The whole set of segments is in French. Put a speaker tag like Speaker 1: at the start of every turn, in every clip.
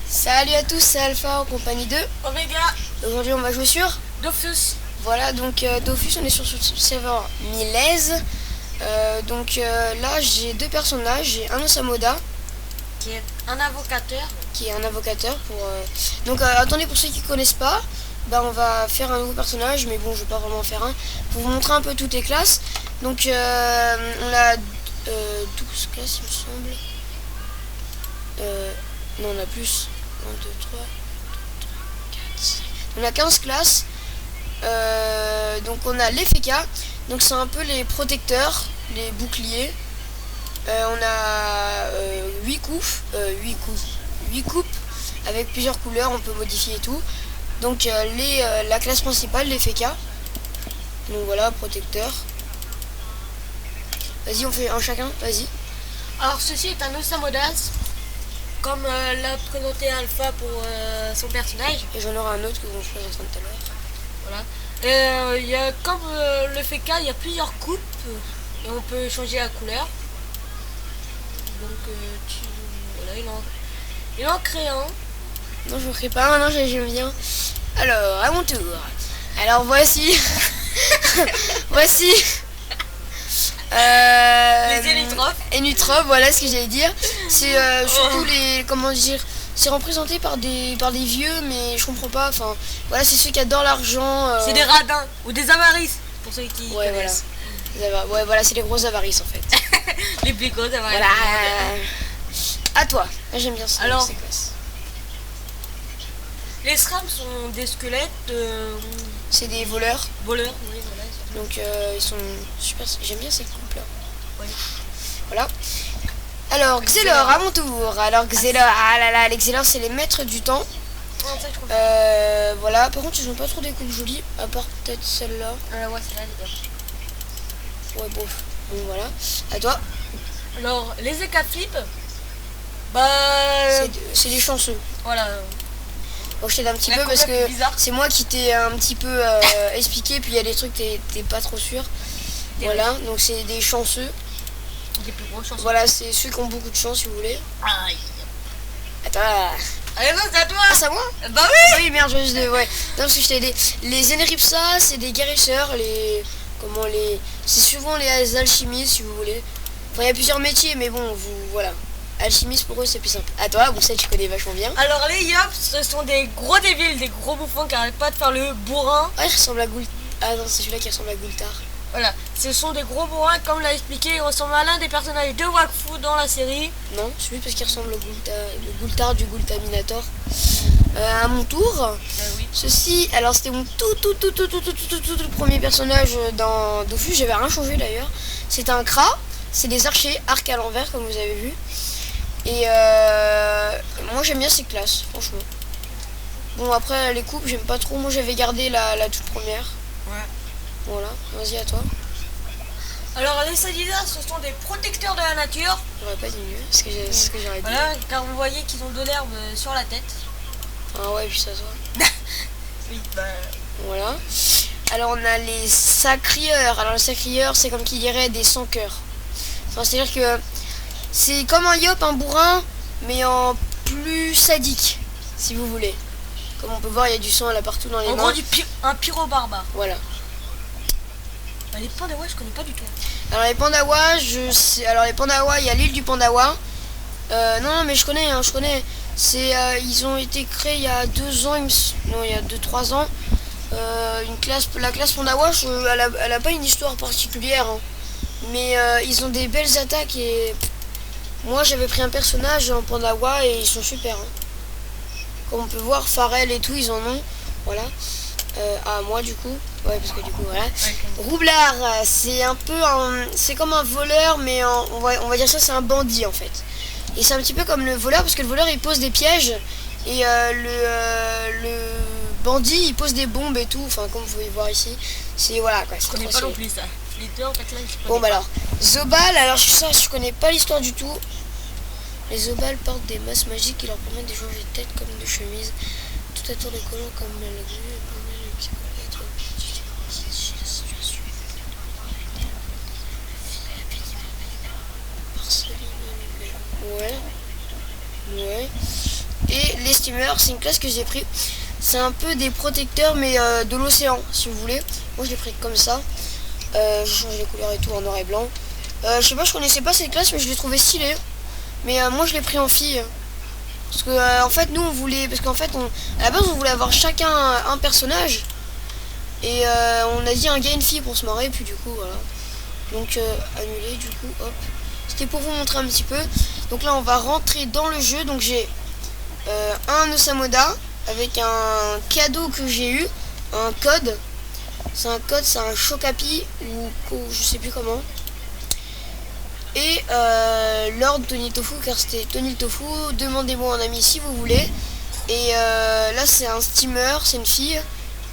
Speaker 1: Salut à tous, c'est Alpha en compagnie de
Speaker 2: Omega.
Speaker 1: Aujourd'hui on va jouer sur
Speaker 2: Dofus.
Speaker 1: Voilà, donc Dofus, on est sur le serveur Milez. Là j'ai deux personnages, j'ai un Osamoda
Speaker 2: Qui est un avocateur.
Speaker 1: qui est un avocateur pour attendez, pour ceux qui connaissent pas, on va faire un nouveau personnage, mais bon je vais pas vraiment en faire un pour vous montrer un peu toutes les classes. Donc on a 12 classes il me semble. Non, on a plus. 1, 2, 3, 4, 5. On a 15 classes. Donc on a les FK. Donc c'est un peu les protecteurs, les boucliers. On a 8 coupes avec plusieurs couleurs, on peut modifier et tout. Donc la classe principale, les FK. Donc voilà, protecteur. Vas-y, on fait un chacun, vas-y.
Speaker 2: Alors ceci est un Osamodas, comme l'a présenté Alpha pour son personnage.
Speaker 1: Et j'en aurai un autre que je présenterai tout à l'heure.
Speaker 2: Voilà. Il y a, comme le FK, il y a plusieurs coupes et on peut changer la couleur. Donc voilà, il en crée un.
Speaker 1: Non, je ne ferai pas, non, j'aime bien. Alors, à mon tour. Alors, voici. Voici.
Speaker 2: Les Énutrophes.
Speaker 1: Énutrophes, voilà ce que j'allais dire. C'est surtout les. Comment dire. C'est représenté par des vieux, mais je comprends pas. Enfin, voilà, c'est ceux qui adorent l'argent.
Speaker 2: C'est des radins ou des avarices, pour ceux qui connaissent.
Speaker 1: Voilà. Ouais, voilà, c'est les grosses avarices en fait.
Speaker 2: Les plus grosses avarices.
Speaker 1: Voilà. À toi. J'aime bien ça.
Speaker 2: Alors, les SRAM sont des squelettes.
Speaker 1: C'est des voleurs.
Speaker 2: Voleurs, oui, voilà.
Speaker 1: Donc ils sont super. J'aime bien ces coupes là.
Speaker 2: Oui.
Speaker 1: Voilà. Alors Xelor, à mon tour. Alors Xelor, ah là là, les Xelor c'est les maîtres du temps. Voilà, par contre ils ont pas trop des coupes jolies, à part peut-être celle-là.
Speaker 2: Ouais, celle-là,
Speaker 1: ouais, bof. Bon voilà. À toi.
Speaker 2: Alors les Ekaflip,
Speaker 1: c'est des chanceux.
Speaker 2: Voilà.
Speaker 1: Bon, je t'aide un petit peu parce que c'est moi qui t'ai un petit peu expliqué, puis il y a des trucs t'es pas trop sûr. Voilà, donc c'est des chanceux.
Speaker 2: Des plus gros chanceux.
Speaker 1: Voilà, c'est ceux qui ont beaucoup de chance si vous voulez.
Speaker 2: Aïe.
Speaker 1: Attends.
Speaker 2: Allez, non, c'est à toi.
Speaker 1: Ah, c'est à moi?
Speaker 2: Bah oui.
Speaker 1: Oui, merde, ouais. Non, parce que je t'ai aidé. Les Enripsa, c'est des guérisseurs, c'est souvent les alchimistes si vous voulez. Enfin, il y a plusieurs métiers, mais bon, voilà. Alchimiste pour eux c'est plus simple. À toi, bon ça tu connais vachement bien.
Speaker 2: Alors les Yops, ce sont des gros débiles, des gros bouffons qui n'arrêtent pas de faire le bourrin.
Speaker 1: Ah, il ressemble à Gultar. Ah non, c'est celui-là qui ressemble à Gultar.
Speaker 2: Voilà, ce sont des gros bourrins, comme l'a expliqué, ils ressemblent à l'un des personnages de Wakfu dans la série.
Speaker 1: Non, celui parce qu'il ressemble au Gultar du Gultaminator. À mon tour,
Speaker 2: Oui.
Speaker 1: Ceci, alors c'était mon tout premier personnage dans Dofus, j'avais rien changé d'ailleurs. C'est un Kra, c'est des archers, arc à l'envers comme vous avez vu. Et moi j'aime bien ces classes, franchement. Bon après les coupes j'aime pas trop, moi j'avais gardé la toute première.
Speaker 2: Ouais.
Speaker 1: Voilà, vas-y à toi.
Speaker 2: Alors les Sadida, ce sont des protecteurs de la nature.
Speaker 1: J'aurais pas dit mieux, c'est ce que j'aurais dit.
Speaker 2: Voilà, car vous voyez qu'ils ont de l'herbe sur la tête.
Speaker 1: Ah ouais, puis ça se voit.
Speaker 2: Oui,
Speaker 1: Voilà. Alors on a les sacrieurs. Alors les sacrieurs c'est comme qui dirait des sans-cœurs. Enfin, c'est-à-dire que c'est comme un yop, un bourrin, mais en plus sadique, si vous voulez. Comme on peut voir, il y a du sang là partout dans les mains.
Speaker 2: En gros, un pyro-barbare.
Speaker 1: Voilà.
Speaker 2: Les Pandawa, je connais pas du tout.
Speaker 1: Alors les Pandawa, les Pandawa, il y a l'île du Pandawa. Non, mais je connais. Ils ont été créés il y a 2 ans, il y a 2-3 ans. La classe Pandawa, elle a pas une histoire particulière. Hein. Mais ils ont des belles attaques et moi j'avais pris un personnage en Pandawa et ils sont super. Hein. Comme on peut voir, Pharrell et tout, ils en ont. Voilà. Moi du coup. Ouais, parce que du coup, voilà. Roublard, c'est comme un voleur, mais on va dire ça, c'est un bandit en fait. Et c'est un petit peu comme le voleur, parce que le voleur il pose des pièges et le bandit il pose des bombes et tout. Enfin, comme vous pouvez voir ici, c'est voilà quoi.
Speaker 2: Je connais pas non plus ça. En fait, là,
Speaker 1: bon bah alors, Zobal, alors je connais pas l'histoire du tout. Les Zobal portent des masses magiques qui leur permettent de changer de tête comme de chemise. Tout autour des colons comme la grue. Ouais. Et les steamer, c'est une classe que j'ai pris. C'est un peu des protecteurs mais de l'océan si vous voulez. Moi je l'ai pris comme ça. J'ai changé les couleurs et tout en noir et blanc. Je sais pas, je connaissais pas cette classe mais je l'ai trouvé stylée. Mais moi je l'ai pris en fille. Parce que en fait nous on voulait, parce qu'en fait à la base on voulait avoir chacun un personnage. Et on a dit un gars et une fille pour se marrer, puis du coup voilà. Donc annulé du coup, hop. C'était pour vous montrer un petit peu. Donc là on va rentrer dans le jeu. Donc j'ai un Osamoda avec un cadeau que j'ai eu, un code. C'est un code, c'est un Chocapi ou je sais plus comment. Et Lord Tony Tofu, car c'était Tony Tofu. Demandez-moi un ami si vous voulez. Et là c'est un steamer, c'est une fille.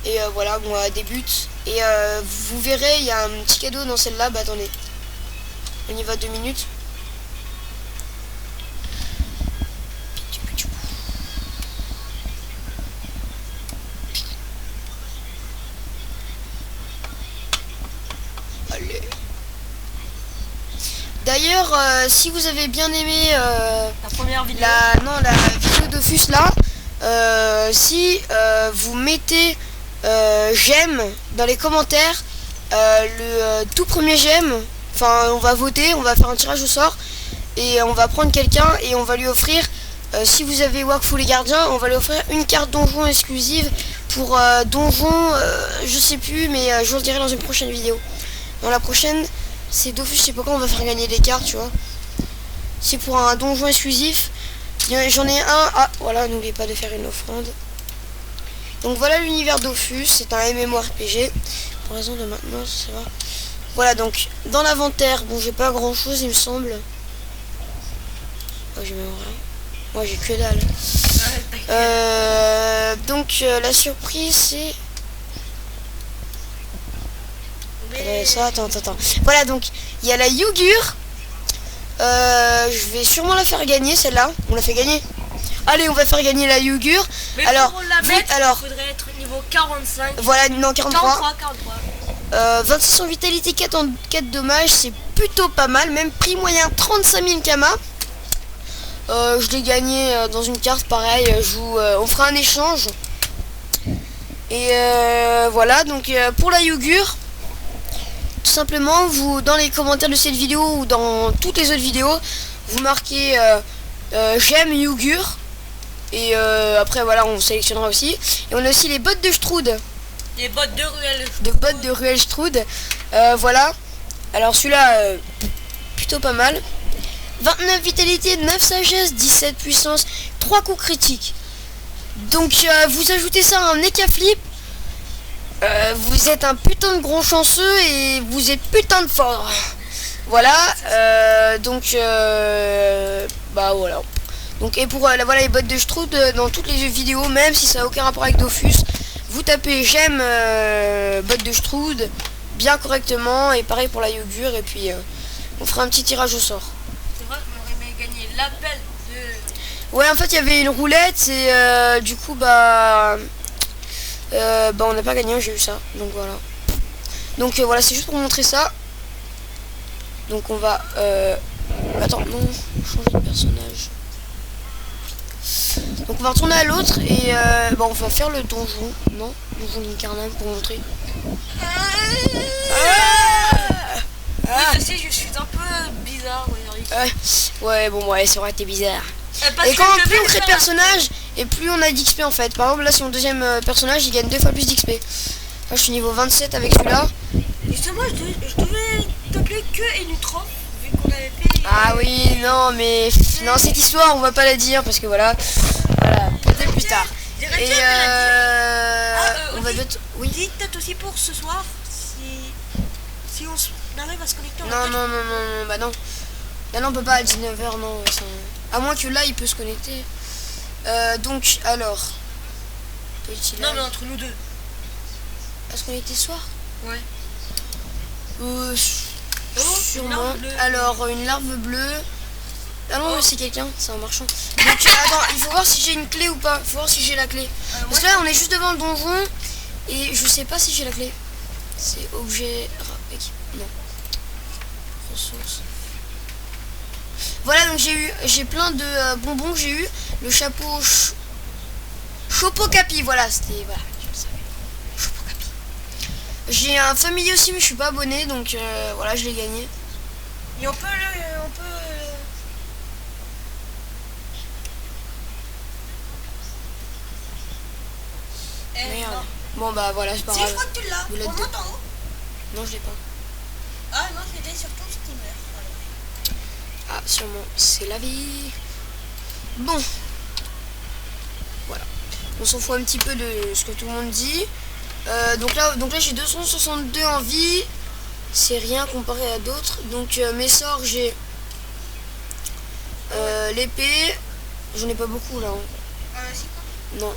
Speaker 1: Et voilà, moi débute. Et vous verrez, il y a un petit cadeau dans celle-là. Bah attendez, on y va 2 minutes. Allez. D'ailleurs, si vous avez bien aimé
Speaker 2: la première vidéo,
Speaker 1: la vidéo Dofus là, si vous mettez j'aime dans les commentaires, le tout premier j'aime, enfin on va voter, on va faire un tirage au sort et on va prendre quelqu'un et on va lui offrir, si vous avez Wakfu les gardiens, on va lui offrir une carte donjon exclusive pour donjon, je sais plus, mais je vous le dirai dans une prochaine vidéo. Dans la prochaine, c'est Dofus, je sais pas quand on va faire gagner des cartes, tu vois. C'est pour un donjon exclusif. J'en ai un. Ah voilà, n'oubliez pas de faire une offrande. Donc voilà l'univers Dofus, c'est un MMORPG. Pour raison de maintenant, ça va. Voilà, donc dans l'inventaire, bon j'ai pas grand chose il me semble. Oh, j'ai même rien. Moi j'ai que dalle. Donc la surprise c'est... ça, attends. Voilà, donc il y a la Yugur. Je vais sûrement la faire gagner celle-là. On l'a fait gagner. Allez, on va faire gagner la Yugur.
Speaker 2: Mais
Speaker 1: alors,
Speaker 2: pour la mettre, il faudrait être niveau 45.
Speaker 1: Voilà, non, 43.
Speaker 2: 43.
Speaker 1: 26 en vitalité, 4 en 4 dommages, c'est plutôt pas mal. Même prix moyen 35 000 Kama. Je l'ai gagné dans une carte, pareil. On fera un échange. Et voilà, donc pour la Yugur, tout simplement, vous dans les commentaires de cette vidéo ou dans toutes les autres vidéos, vous marquez j'aime Yugur. Et après voilà, on sélectionnera aussi. Et on a aussi les bottes de Strud.
Speaker 2: Les bottes de ruelle.
Speaker 1: De bottes de ruelle Strud. Voilà. Alors celui-là, plutôt pas mal. 29 vitalité, 9 sagesse, 17 puissance, 3 coups critiques. Donc vous ajoutez ça à un Eka Flip. Vous êtes un putain de gros chanceux et vous êtes putain de fort. Voilà. Donc bah voilà. Donc et pour voilà les bottes de Strud dans toutes les vidéos, même si ça n'a aucun rapport avec Dofus, vous tapez j'aime bottes de Strud bien correctement et pareil pour la Yugur et puis on fera un petit tirage au sort.
Speaker 2: C'est vrai qu'on aurait aimé gagner l'appel de...
Speaker 1: Ouais, en fait il y avait une roulette et du coup bah on n'a pas gagné, j'ai eu ça. Donc voilà. Donc voilà, c'est juste pour montrer ça. Donc on va attends, non, changer de personnage. Donc on va retourner à l'autre et on va faire le donjon. Non, donjon d'Incarnam pour montrer.
Speaker 2: Je sais, je suis un peu bizarre.
Speaker 1: Ouais, bon, ouais, ça aurait été bizarre.
Speaker 2: Parce
Speaker 1: et
Speaker 2: que
Speaker 1: quand plus on crée de personnages et plus on a d'XP en fait. Par exemple là, si mon deuxième personnage il gagne 2 fois plus d'XP. Là je suis niveau 27 avec celui-là.
Speaker 2: Justement, je devais t'appeler que Enutron vu qu'on avait fait.
Speaker 1: Ah oui, non, mais non, cette histoire on va pas la dire parce que voilà, peut-être plus tard. Et on va bientôt. Oui.
Speaker 2: Dis peut-être aussi pour ce soir si on arrive à se connecter.
Speaker 1: Non, bah non. Là non, on peut pas à 19h, non. À moins que là il peut se connecter. Donc alors.
Speaker 2: Non, mais entre nous deux.
Speaker 1: À se connecter ce soir?
Speaker 2: Ouais.
Speaker 1: Sûrement. Alors une larve bleue. Ah non, c'est quelqu'un, c'est un marchand. Donc attends, il faut voir si j'ai une clé ou pas. Il faut voir si j'ai la clé. Parce que là on est juste devant le donjon et je sais pas si j'ai la clé. C'est objet. Non. Ressources. Voilà, donc j'ai plein de bonbons que j'ai eu. Le chapeau Chopocapi, voilà, c'était... Voilà, je le savais. Chopocapi. J'ai un familier aussi, mais je suis pas abonné, donc voilà, je l'ai gagné.
Speaker 2: Et on peut
Speaker 1: Merde.
Speaker 2: non.
Speaker 1: Bon bah voilà, c'est pas
Speaker 2: Si,
Speaker 1: grave.
Speaker 2: je crois que tu l'as.
Speaker 1: Vous l'êtes
Speaker 2: On
Speaker 1: deux.
Speaker 2: monte en haut.
Speaker 1: Non, je l'ai pas.
Speaker 2: Ah non, c'était sur ton steamer.
Speaker 1: Ah, sûrement, c'est la vie. Bon. Voilà. On s'en fout un petit peu de ce que tout le monde dit. Donc là j'ai 262 en vie. C'est rien comparé à d'autres. Donc mes sorts, j'ai l'épée. J'en ai pas beaucoup là.
Speaker 2: C'est quoi?
Speaker 1: Non.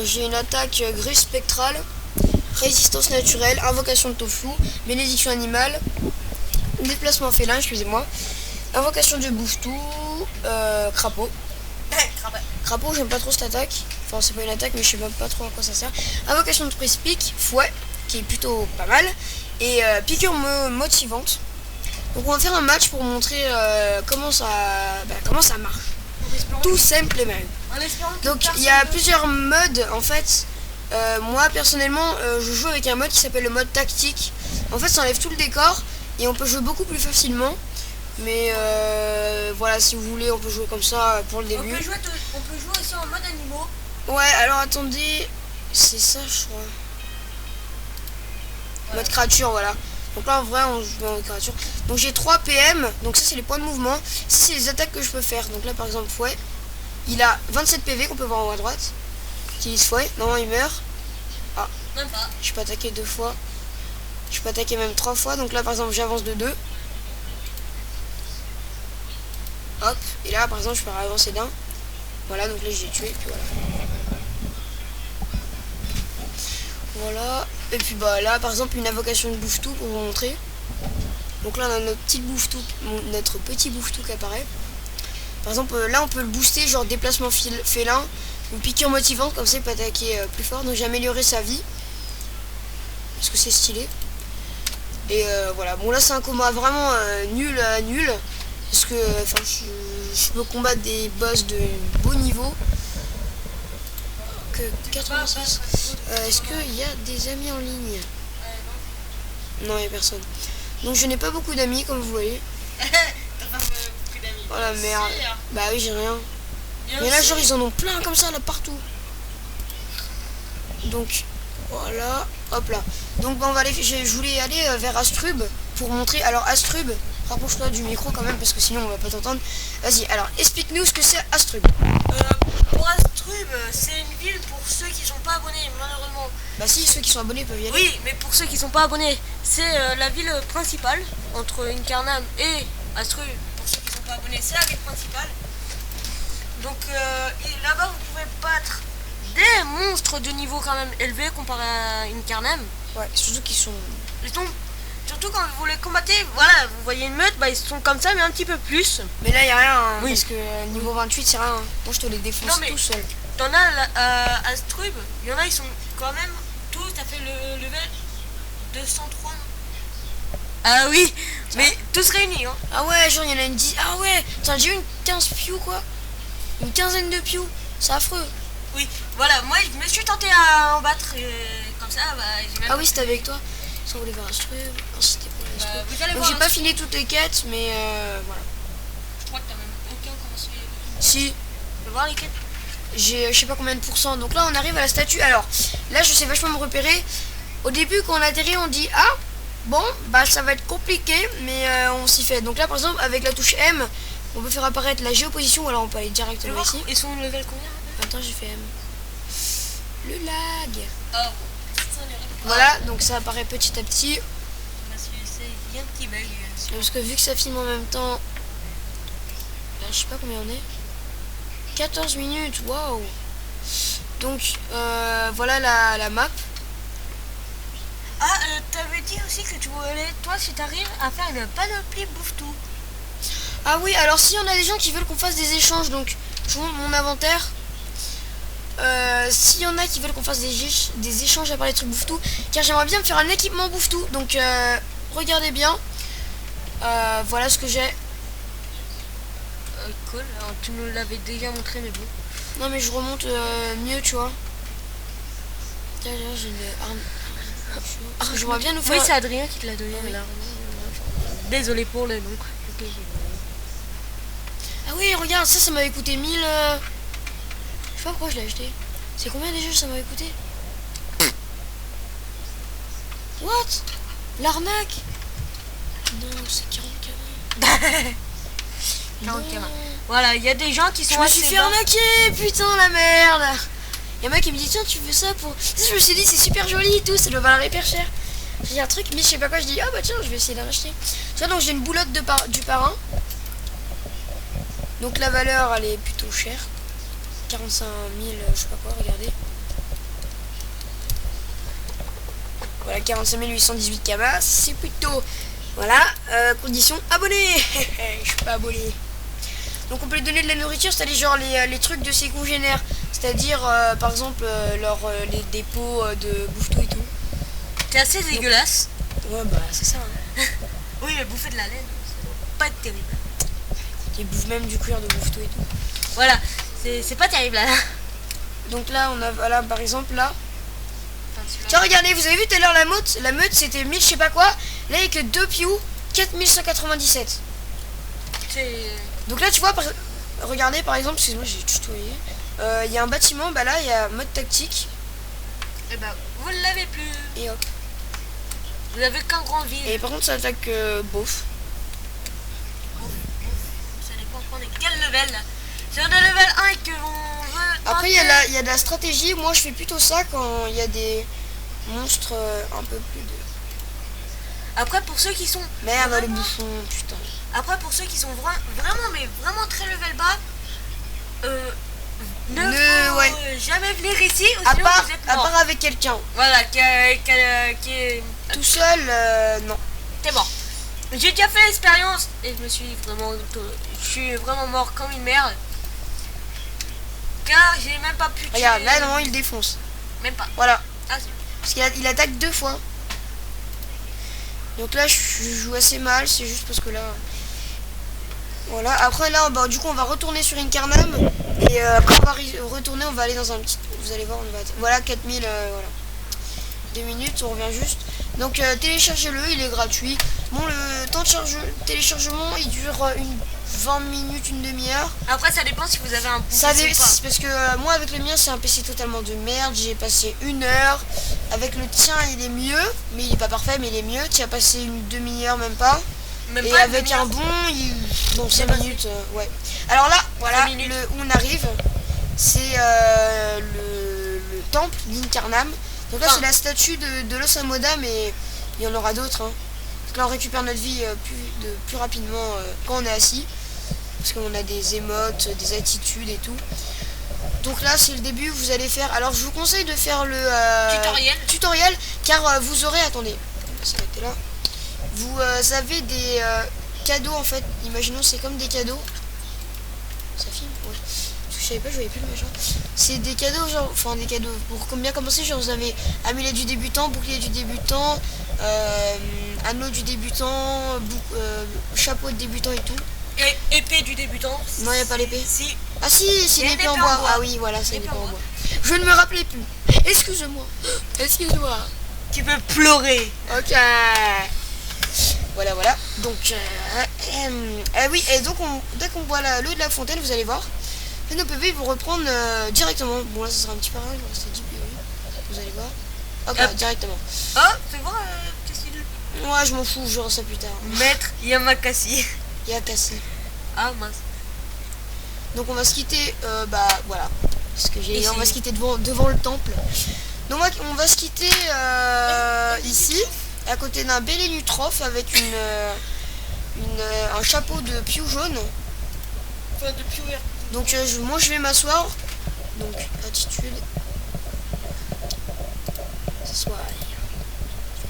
Speaker 1: J'ai une attaque grise spectrale. Résistance naturelle. Invocation de tofu. Bénédiction animale. Déplacement félin, excusez-moi. Invocation de bouffe-tout. Crapaud. Crapaud, j'aime pas trop cette attaque. Enfin, c'est pas une attaque, mais je sais même pas trop à quoi ça sert. Invocation de précipice, fouet, qui est plutôt pas mal. Et piqûre motivante. Donc on va faire un match pour montrer comment ça marche. Tout simplement. Donc il y a plusieurs modes en fait. Moi personnellement, je joue avec un mode qui s'appelle le mode tactique. En fait, ça enlève tout le décor et on peut jouer beaucoup plus facilement. Mais voilà, si vous voulez, on peut jouer comme ça pour le début.
Speaker 2: On peut jouer aussi en mode animaux.
Speaker 1: Ouais, alors attendez, c'est ça je crois. Mode créature, voilà. Donc là en vrai on joue en mode créature. Donc j'ai 3 PM, donc ça c'est les points de mouvement. Ça c'est les attaques que je peux faire. Donc là par exemple fouet, il a 27 PV qu'on peut voir en haut à droite. Utilise fouet, normalement il meurt. Ah,
Speaker 2: Même pas.
Speaker 1: je peux attaquer 2 fois. Je peux attaquer même 3 fois. Donc là par exemple j'avance de 2. Hop, et là par exemple je peux avancer d'un. Voilà, donc là j'ai tué, et puis voilà. Voilà, et puis bah là par exemple une invocation de bouffe-tout pour vous montrer. Donc là on a notre petit bouffe-tout qui apparaît. Par exemple là on peut le booster, genre déplacement félin, une piqûre motivante, comme ça il peut attaquer plus fort. Donc j'ai amélioré sa vie, parce que c'est stylé. Et voilà, bon là c'est un combat vraiment nul à nul. Parce que je peux combattre des boss de beau niveau. Que 86. Est-ce qu'il y a des amis en ligne? Non, il n'y a personne. Donc je n'ai pas beaucoup d'amis comme vous voyez.
Speaker 2: T'as pas beaucoup d'amis.
Speaker 1: Oh la merde.
Speaker 2: Si, hein.
Speaker 1: Bah oui, j'ai rien.
Speaker 2: Bien
Speaker 1: Mais là
Speaker 2: sûr.
Speaker 1: genre ils en ont plein comme ça là partout. Donc voilà, hop là. Donc bah, on va aller, je voulais aller vers Astrub pour montrer. Alors Astrub, rapproche-toi du micro quand même parce que sinon on va pas t'entendre. Vas-y, alors explique-nous ce que c'est Astrub.
Speaker 2: Pour Astrub, c'est une ville pour ceux qui sont pas abonnés, malheureusement.
Speaker 1: Bah si, ceux qui sont abonnés peuvent y aller.
Speaker 2: Oui, mais pour ceux qui sont pas abonnés, c'est la ville principale entre Incarnam et Astrub. Pour ceux qui sont pas abonnés, c'est la ville principale. Donc là-bas, vous pouvez battre des monstres de niveau quand même élevé comparé à Incarnam.
Speaker 1: Ouais, surtout qu'ils sont...
Speaker 2: Surtout quand vous les combattez, voilà, vous voyez une meute, bah ils sont comme ça, mais un petit peu plus.
Speaker 1: Mais là il n'y a rien, hein,
Speaker 2: Oui.
Speaker 1: parce que niveau 28 c'est rien. Moi je te les défonce
Speaker 2: Non, mais-
Speaker 1: tout seul.
Speaker 2: T'en as à Strub, il y en a, ils sont quand même tous, t'as fait le level 203. Ah oui, mais tous réunis, hein.
Speaker 1: Ah ouais, genre il y en a une 10... Ah ouais, t'as déjà eu une 15 piou quoi. Une quinzaine de piou, c'est affreux.
Speaker 2: Oui, voilà, moi je me suis tenté à en battre comme ça, bah j'ai même.
Speaker 1: Ah oui, c'était avec toi. Ça voulait faire Astrub. Non, c'était pour
Speaker 2: Bah,
Speaker 1: Astrub.
Speaker 2: vous allez
Speaker 1: Donc
Speaker 2: voir.
Speaker 1: j'ai pas fini toutes les quêtes, mais voilà.
Speaker 2: Je crois que t'as même aucun commencé.
Speaker 1: Si,
Speaker 2: Tu peux voir les quêtes.
Speaker 1: j'ai je sais pas combien de pourcents. Donc là on arrive à la statue. Alors là je sais vachement me repérer. Au début quand on atterrit on dit ah bon bah ça va être compliqué mais on s'y fait. Donc là par exemple avec la touche M on peut faire apparaître la géoposition ou alors on peut aller
Speaker 2: Tu veux
Speaker 1: directement
Speaker 2: voir,
Speaker 1: ici.
Speaker 2: ils sont level combien?
Speaker 1: Attends j'ai fait M. Le lag.
Speaker 2: Ah
Speaker 1: Voilà donc ça apparaît petit à petit.
Speaker 2: il y a un petit bug.
Speaker 1: Parce que vu que ça filme en même temps. Là, je sais pas combien on est. 14 minutes, waouh. Donc voilà la map.
Speaker 2: Ah, t'avais dit aussi que tu voulais, toi, si t'arrives à faire une panoplie bouffe-tout.
Speaker 1: Ah oui, alors si on a des gens qui veulent qu'on fasse des échanges, donc je vous montre mon inventaire. S'il y en a qui veulent qu'on fasse des échanges à part les trucs bouffe-tout, car j'aimerais bien me faire un équipement bouffe-tout, donc regardez bien. Voilà ce que j'ai.
Speaker 2: Cool, alors, tu nous l'avais déjà montré, mais bon.
Speaker 1: Non mais je remonte mieux, tu vois. D'ailleurs, j'ai une arme. J'aimerais bien nous faire.
Speaker 2: Oui, c'est Adrien qui te l'a donné. Là. Désolé pour le nom. Ok,
Speaker 1: ah oui, regarde, ça m'avait coûté 1000. Je sais pas pourquoi je l'ai acheté. C'est combien déjà ça m'avait coûté? What? L'arnaque? Non, c'est 40 canons.
Speaker 2: 40 canons. Voilà, il y a des gens qui sont.
Speaker 1: Je me suis fait arnaquer, putain la merde. Il y a un mec qui me dit tiens tu veux ça pour. Je me suis dit c'est super joli et tout, ça doit valoir hyper cher. J'ai dit un truc mais je sais pas quoi, je dis ah bah tiens je vais essayer d'en acheter. Tu vois donc j'ai une boulotte du parrain. Donc la valeur elle est plutôt chère. 45 000 je sais pas quoi, regardez. Voilà 45 818 kamas, c'est plutôt. Voilà, condition abonné. Je suis pas abonné. Donc on peut lui donner de la nourriture, c'est-à-dire genre les trucs de ses congénères. C'est-à-dire par exemple les dépôts de bouffe-tout et tout.
Speaker 2: C'est assez dégueulasse.
Speaker 1: Ouais bah c'est ça. Hein.
Speaker 2: Oui mais bouffer de la laine, ça doit pas être terrible.
Speaker 1: Il bouffe même du cuir de bouffe-tout et tout.
Speaker 2: Voilà, c'est pas terrible là.
Speaker 1: Donc là on a voilà par exemple là. Tiens regardez, vous avez vu tout à l'heure la meute c'était 1000 je sais pas quoi. Là il n'y a que 2 piou, 4197. Donc là tu vois, regardez par exemple, excuse-moi j'ai tutoyé. Il y a un bâtiment, bah là il y a mode tactique.
Speaker 2: Et bah vous ne l'avez plus.
Speaker 1: Et hop.
Speaker 2: Vous avez qu'un grand vide.
Speaker 1: Et par contre ça attaque beauf.
Speaker 2: Ça dépend qu'on est quel level là. Si on est level 1 et que on veut.
Speaker 1: Après il y a de la stratégie, moi je fais plutôt ça quand il y a des monstres un peu plus de.
Speaker 2: Après pour ceux qui sont.
Speaker 1: Merde le bouffon, putain.
Speaker 2: Après pour ceux qui sont vraiment très level bas, ne jamais venir ici.
Speaker 1: À part avec quelqu'un.
Speaker 2: Voilà, qui est
Speaker 1: tout seul, non.
Speaker 2: T'es mort. J'ai déjà fait l'expérience et je suis vraiment mort comme une merde. Car j'ai même pas pu tuer.
Speaker 1: Regarde, là non, il défonce.
Speaker 2: Même pas.
Speaker 1: Voilà.
Speaker 2: Ah,
Speaker 1: parce qu'il attaque 2 fois. Donc là, je joue assez mal, c'est juste parce que là. Voilà. Après là, bah, du coup, on va retourner sur Incarnam et après on va retourner, on va aller dans un petit. Vous allez voir, on va. Voilà, 4000. Voilà. 2 minutes, on revient juste. Donc téléchargez-le, il est gratuit. Bon, le temps de téléchargement, il dure 20 minutes, une demi-heure.
Speaker 2: Après, ça dépend si vous avez un bon
Speaker 1: PC ou pas. Parce que moi, avec le mien, c'est un PC totalement de merde. J'ai passé 1 heure. Avec le tien, il est mieux. Mais il est pas parfait, mais il est mieux. Tu as passé une demi-heure, même pas. Et avec un bon, bon, 5 minutes, ouais. Alors là, voilà, où on arrive. C'est le temple d'Incarnam. Donc là, c'est la statue de Los Amoda, mais il y en aura d'autres. Hein. Donc là, on récupère notre vie plus rapidement quand on est assis. Parce qu'on a des émotes, des attitudes et tout. Donc là, c'est le début, vous allez faire... Alors, je vous conseille de faire le tutoriel car vous aurez... Attendez, on va s'arrêter là. Vous avez des cadeaux, en fait. Imaginons, c'est comme des cadeaux. Ça filme? Ouais. Je savais pas, je voyais plus le machin. C'est des cadeaux, genre, enfin des cadeaux pour bien commencer. Genre, vous avez amulet du débutant, bouclier du débutant, anneau du débutant, chapeau de débutant et tout.
Speaker 2: Et épée du débutant.
Speaker 1: Non, il n'y a pas l'épée.
Speaker 2: Si.
Speaker 1: Ah si, c'est une épée en bois. Ah oui, voilà, c'est une épée en bois. Je ne me rappelais plus. Excuse-moi. Excuse-moi.
Speaker 2: Tu peux pleurer.
Speaker 1: Ok. Voilà, voilà. Donc, oui, et donc, dès qu'on boit l'eau de la fontaine, vous allez voir. Nos PV vont reprendre directement. Bon là ce sera un petit parrain, il va rester 10 PV. Vous allez voir. Ok, directement.
Speaker 2: Oh, fais voir qu'est-ce qu'il dit.
Speaker 1: Ouais, je m'en fous, je verrai ça plus tard.
Speaker 2: Maître Yamakasi.
Speaker 1: Yakasi.
Speaker 2: Ah mince.
Speaker 1: Donc on va se quitter, bah voilà. Ce que j'ai dit, on va se quitter devant le temple. Donc on va se quitter ici, à côté d'un Bélénutrophe avec un chapeau de piou jaune.
Speaker 2: Enfin de piou vert.
Speaker 1: Donc moi je vais m'asseoir. Donc attitude. S'asseoir.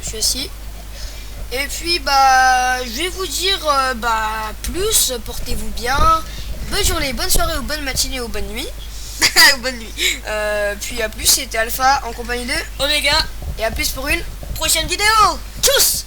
Speaker 1: Je suis assis. Et puis bah je vais vous dire bah plus, portez-vous bien. Bonne journée, bonne soirée ou bonne matinée ou bonne nuit.
Speaker 2: Bonne nuit.
Speaker 1: Puis à plus, c'était Alpha en compagnie de
Speaker 2: Oméga.
Speaker 1: Et à plus pour une
Speaker 2: prochaine vidéo.
Speaker 1: Tchuss.